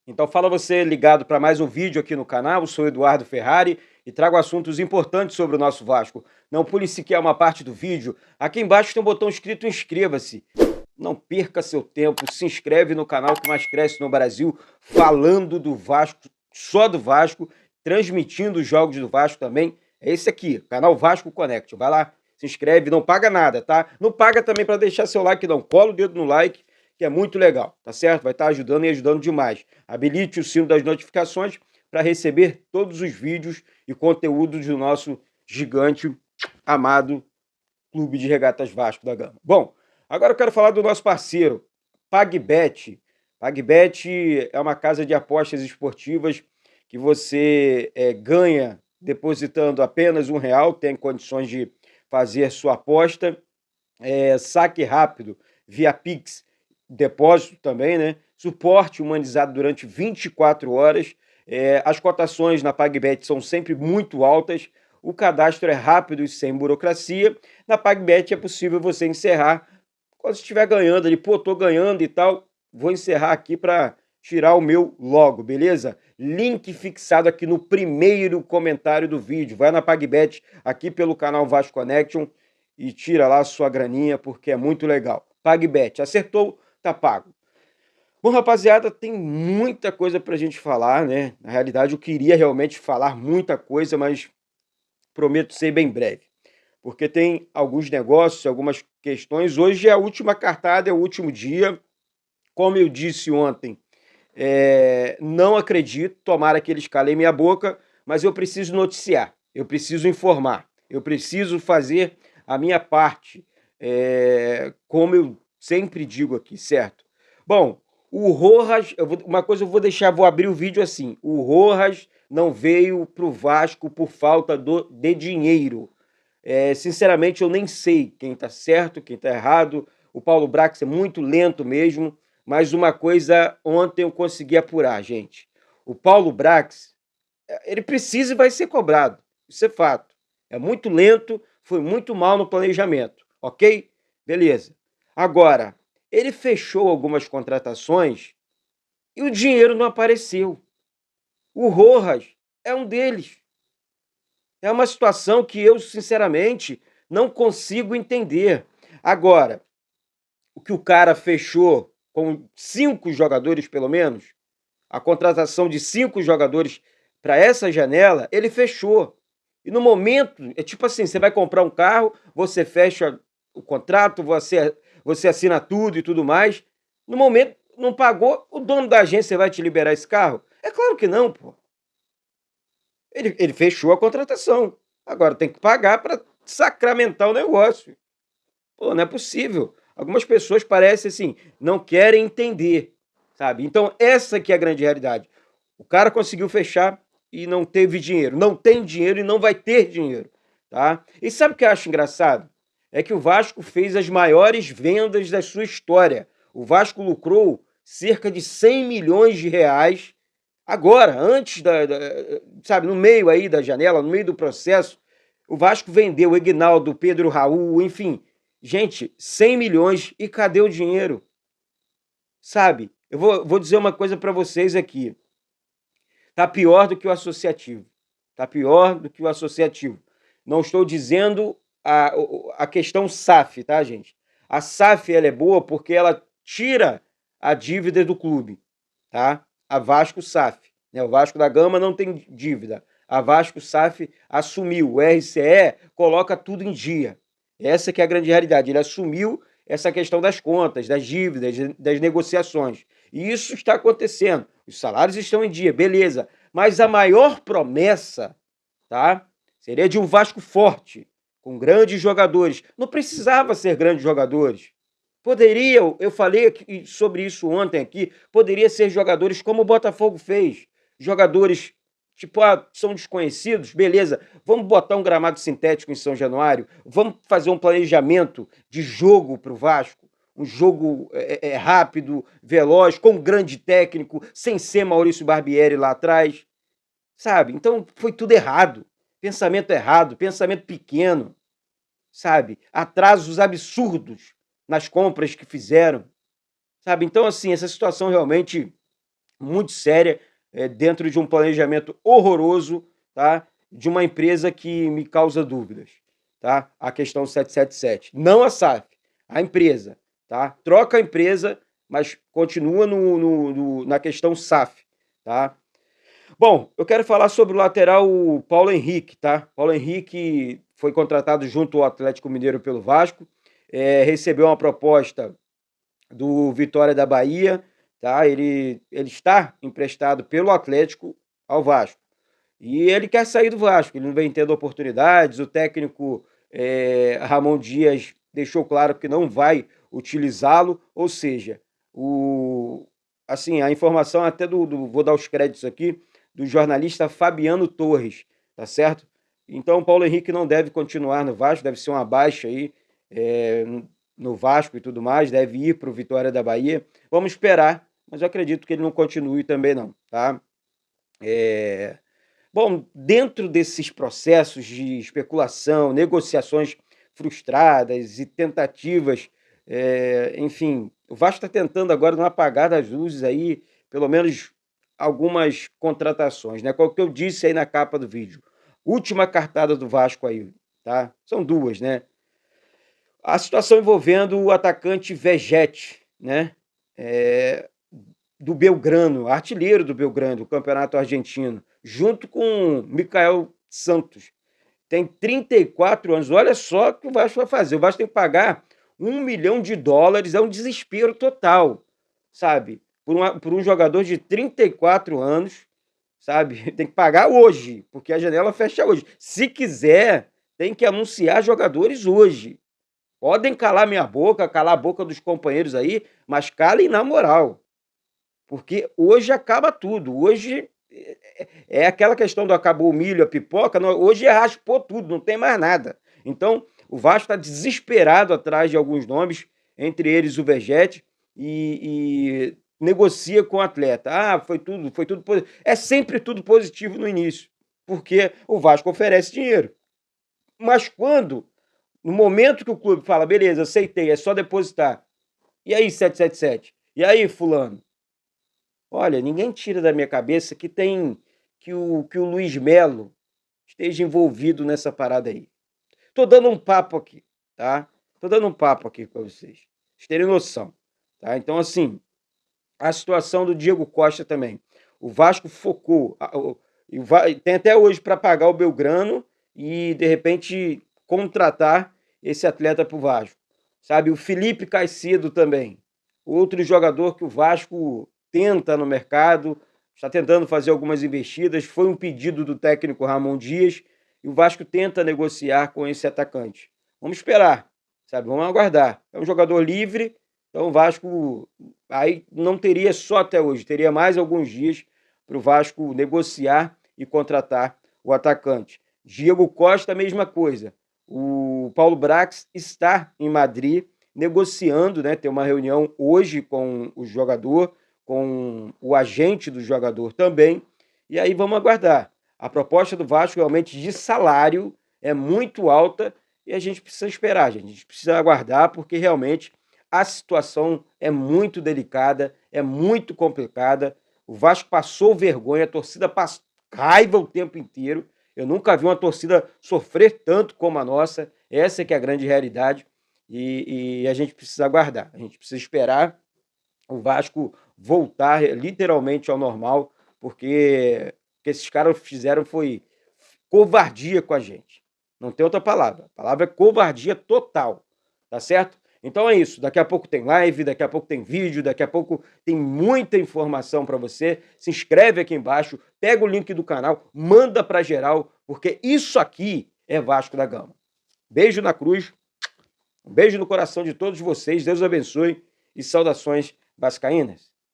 Então fala você ligado para mais um vídeo aqui no canal, eu sou Eduardo Ferrari e trago assuntos importantes sobre o nosso Vasco. Não pule sequer uma parte do vídeo, aqui embaixo tem um botão escrito inscreva-se. Não perca seu tempo, se inscreve no canal que mais cresce no Brasil, falando do Vasco, só do Vasco, transmitindo os jogos do Vasco também. É esse aqui, canal Vasco Connect. Vai lá, se inscreve, não paga nada, tá? Não paga também para deixar seu like não, cola o dedo no like, que é muito legal, tá certo? Vai estar ajudando e ajudando demais. Habilite o sino das notificações para receber todos os vídeos e conteúdos do nosso gigante, amado Clube de Regatas Vasco da Gama. Bom, agora eu quero falar do nosso parceiro, PagBet. PagBet é uma casa de apostas esportivas que você ganha depositando apenas R$ 1, tem condições de fazer sua aposta, saque rápido via Pix, depósito também, né? Suporte humanizado durante 24 horas. As cotações na PagBet são sempre muito altas. O cadastro é rápido e sem burocracia. Na PagBet é possível você encerrar quando estiver ganhando ali. Pô, tô ganhando e tal. Vou encerrar aqui para tirar o meu logo, beleza? Link fixado aqui no primeiro comentário do vídeo. Vai na PagBet aqui pelo canal Vasco Connection e tira lá a sua graninha porque é muito legal. PagBet, acertou, tá pago. Bom, rapaziada, tem muita coisa pra gente falar, né? Na realidade, eu queria realmente falar muita coisa, mas prometo ser bem breve. Porque tem alguns negócios, algumas questões. Hoje é a última cartada, é o último dia. Como eu disse ontem, não acredito, tomara que eles calem minha boca, mas eu preciso noticiar, eu preciso informar, eu preciso fazer a minha parte, como eu sempre digo aqui, certo? Bom, o Rojas, uma coisa eu vou deixar, vou abrir o vídeo assim, o Rojas não veio para o Vasco por falta de dinheiro. Sinceramente, eu nem sei quem está certo, quem está errado. O Paulo Brax é muito lento mesmo, mas uma coisa ontem eu consegui apurar, gente. O Paulo Brax, ele precisa e vai ser cobrado. Isso é fato. É muito lento, foi muito mal no planejamento, ok? Beleza. Agora, ele fechou algumas contratações e o dinheiro não apareceu. O Rojas é um deles. É uma situação que eu, sinceramente, não consigo entender. Agora, o que o cara fechou com 5 jogadores, pelo menos, a contratação de 5 jogadores para essa janela, ele fechou. E no momento, é tipo assim, você vai comprar um carro, você fecha o contrato, você assina tudo e tudo mais. No momento, não pagou, o dono da agência vai te liberar esse carro? É claro que não, pô. Ele fechou a contratação. Agora tem que pagar para sacramentar o negócio. Pô, não é possível. Algumas pessoas parecem assim, não querem entender, sabe? Então, essa que é a grande realidade. O cara conseguiu fechar e não teve dinheiro. Não tem dinheiro e não vai ter dinheiro, tá? E sabe o que eu acho engraçado? É que o Vasco fez as maiores vendas da sua história. O Vasco lucrou cerca de 100 milhões de reais agora, antes sabe, no meio aí da janela, no meio do processo. O Vasco vendeu o Ignaldo, Pedro Raul, enfim. Gente, 100 milhões e cadê o dinheiro? Sabe? Eu vou dizer uma coisa para vocês aqui. Tá pior do que o associativo. Tá pior do que o associativo. Não estou dizendo a questão SAF, tá, gente? A SAF ela é boa porque ela tira a dívida do clube, tá? A Vasco SAF, né? O Vasco da Gama não tem dívida. A Vasco SAF assumiu. O RCE coloca tudo em dia. Essa que é a grande realidade. Ele assumiu essa questão das contas, das dívidas, das negociações. E isso está acontecendo. Os salários estão em dia, beleza. Mas a maior promessa, tá? Seria de um Vasco forte, com grandes jogadores. Não precisava ser grandes jogadores. Poderia, eu falei sobre isso ontem aqui, poderia ser jogadores como o Botafogo fez. Jogadores, tipo, são desconhecidos, beleza, vamos botar um gramado sintético em São Januário, vamos fazer um planejamento de jogo para o Vasco, um jogo rápido, veloz, com um grande técnico, sem ser Maurício Barbieri lá atrás, sabe? Então foi tudo errado, pensamento pequeno, sabe? Atrasos absurdos nas compras que fizeram, sabe? Então, assim, essa situação realmente muito séria, dentro de um planejamento horroroso, tá? De uma empresa que me causa dúvidas, tá? A questão 777. Não a SAF, a empresa, tá? Troca a empresa, mas continua na questão SAF, tá? Bom, eu quero falar sobre o lateral Paulo Henrique, tá? Paulo Henrique foi contratado junto ao Atlético Mineiro pelo Vasco, recebeu uma proposta do Vitória da Bahia, tá? Ele está emprestado pelo Atlético ao Vasco. E ele quer sair do Vasco, ele não vem tendo oportunidades. O técnico Ramon Dias deixou claro que não vai utilizá-lo, ou seja, assim, a informação até vou dar os créditos aqui, do jornalista Fabiano Torres, tá certo? Então, o Paulo Henrique não deve continuar no Vasco, deve ser uma baixa aí no Vasco e tudo mais, deve ir para o Vitória da Bahia. Vamos esperar, mas eu acredito que ele não continue também não, tá? Bom, dentro desses processos de especulação, negociações frustradas e tentativas, enfim, o Vasco está tentando agora não apagar das luzes aí, pelo menos algumas contratações, né? Qual que eu disse aí na capa do vídeo? Última cartada do Vasco aí, tá? São duas, né? A situação envolvendo o atacante Vegete, né? Do Belgrano, artilheiro do Belgrano, do Campeonato Argentino, junto com Micael Santos. Tem 34 anos. Olha só o que o Vasco vai fazer. O Vasco tem que pagar US$ 1 milhão. É um desespero total, sabe? Por um jogador de 34 anos, sabe? Tem que pagar hoje, porque a janela fecha hoje. Se quiser, tem que anunciar jogadores hoje. Podem calar minha boca, calar a boca dos companheiros aí, mas calem na moral. Porque hoje acaba tudo. Hoje é aquela questão do acabou o milho, a pipoca. Não, hoje raspou tudo, não tem mais nada. Então, o Vasco está desesperado atrás de alguns nomes, entre eles o Vegete, e negocia com o atleta. Ah, foi tudo. É sempre tudo positivo no início, porque o Vasco oferece dinheiro. Mas no momento que o clube fala, beleza, aceitei, é só depositar. E aí, 777? E aí, fulano? Olha, ninguém tira da minha cabeça que o Luiz Melo esteja envolvido nessa parada aí. Tô dando um papo aqui, tá? Tô dando um papo aqui para vocês terem noção, tá? Então, assim, a situação do Diego Costa também. O Vasco focou, tem até hoje para pagar o Belgrano e, de repente, contratar esse atleta para o Vasco. Sabe, o Felipe Caicedo também, outro jogador que o Vasco tenta no mercado, está tentando fazer algumas investidas, foi um pedido do técnico Ramon Dias, e o Vasco tenta negociar com esse atacante. Vamos esperar, sabe? Vamos aguardar. É um jogador livre, então o Vasco aí não teria só até hoje, teria mais alguns dias para o Vasco negociar e contratar o atacante. Diego Costa, a mesma coisa. O Paulo Brax está em Madrid negociando, né? Tem uma reunião hoje com o jogador, com o agente do jogador também, e aí vamos aguardar. A proposta do Vasco realmente de salário é muito alta e a gente precisa esperar, gente. A gente precisa aguardar porque realmente a situação é muito delicada, é muito complicada. O Vasco passou vergonha, a torcida passou raiva o tempo inteiro. Eu nunca vi uma torcida sofrer tanto como a nossa. Essa é que é a grande realidade e a gente precisa aguardar. A gente precisa esperar o Vasco voltar literalmente ao normal, porque o que esses caras fizeram foi covardia com a gente. Não tem outra palavra. A palavra é covardia total, tá certo? Então é isso. Daqui a pouco tem live, daqui a pouco tem vídeo, daqui a pouco tem muita informação para você. Se inscreve aqui embaixo, pega o link do canal, manda para geral, porque isso aqui é Vasco da Gama. Beijo na cruz, um beijo no coração de todos vocês, Deus abençoe e saudações vascaínas.